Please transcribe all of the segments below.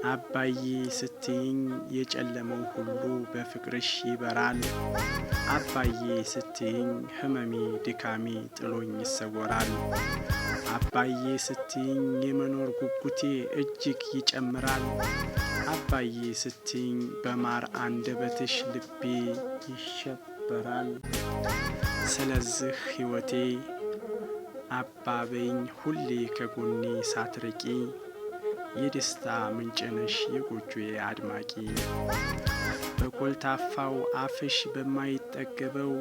አባዬ ስትይኝ የጨለመው ሁሉ በፍቅርሽ ይበራል። አባዬ ስትይኝ ህመሜ ድካሜ ጥሎኝ ይሰወራል። አባዬ ስትይኝ የመኖር ጉጉቴ እጅግ ይጨምራል። አባዬ ስትይኝ በማር አንደበትሽ ልቤ ይሸበራል። ስለዚህ ሕይወቴ አባበኝ ሁሌ ከጎኔ ሳትርቂ፣ የደስታ ምንጭነሽ የጎጆዬ አድማቂ። በኮልታፋው አፍሽ በማይጠገበው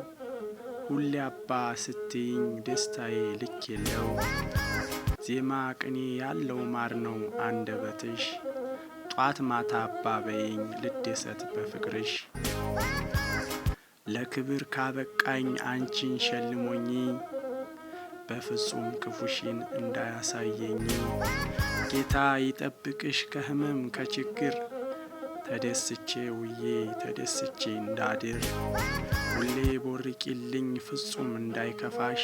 ሁሌ አባ ስትይኝ ደስታዬ ልክ የለው። ዜማ ቅኔ ያለው ማር ነው አንደበትሽ፣ ጧት ማታ አባበይኝ ልደሰት በፍቅርሽ። ለክብር ካበቃኝ አንቺን ሸልሞኝ፣ በፍጹም ክፉሽን እንዳያሳየኝ። ጌታ ይጠብቅሽ ከህመም ከችግር፣ ተደስቼ ውዬ ተደስቼ እንዳድር። ሁሌ ቦርቂልኝ ፍጹም እንዳይከፋሽ፣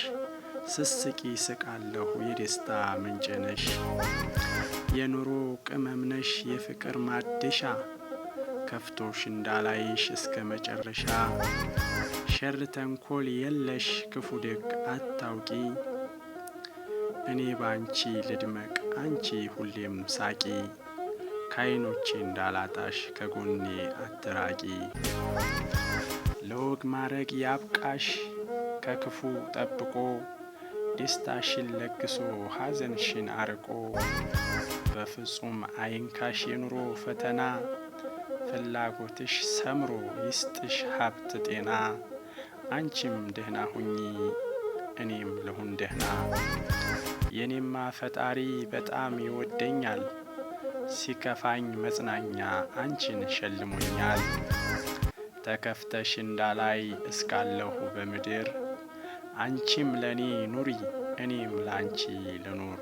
ስስቂ ስቃለሁ የደስታ ምንጭነሽ። የኑሮ ቅመምነሽ የፍቅር ማደሻ፣ ከፍቶሽ እንዳላይሽ እስከ መጨረሻ። ሸር ተንኮል የለሽ ክፉ ደግ አታውቂ፣ እኔ ባንቺ ልድመቅ አንቺ ሁሌም ሳቂ። ከዓይኖቼ እንዳላጣሽ ከጎኔ አትራቂ። ለወግ ማረግ ያብቃሽ ከክፉ ጠብቆ፣ ደስታሽን ለግሶ ሐዘንሽን አርቆ። በፍጹም አይንካሽ የኑሮ ፈተና፣ ፍላጎትሽ ሰምሮ ይስጥሽ ሀብት ጤና። አንቺም ደህና ሁኚ እኔም ልሁን ደህና። የኔማ ፈጣሪ በጣም ይወደኛል፣ ሲከፋኝ መጽናኛ አንቺን ሸልሞኛል። ተከፍተሽ እንዳላይ እስካለሁ በምድር፣ አንቺም ለኔ ኑሪ እኔም ላንቺ ልኑር።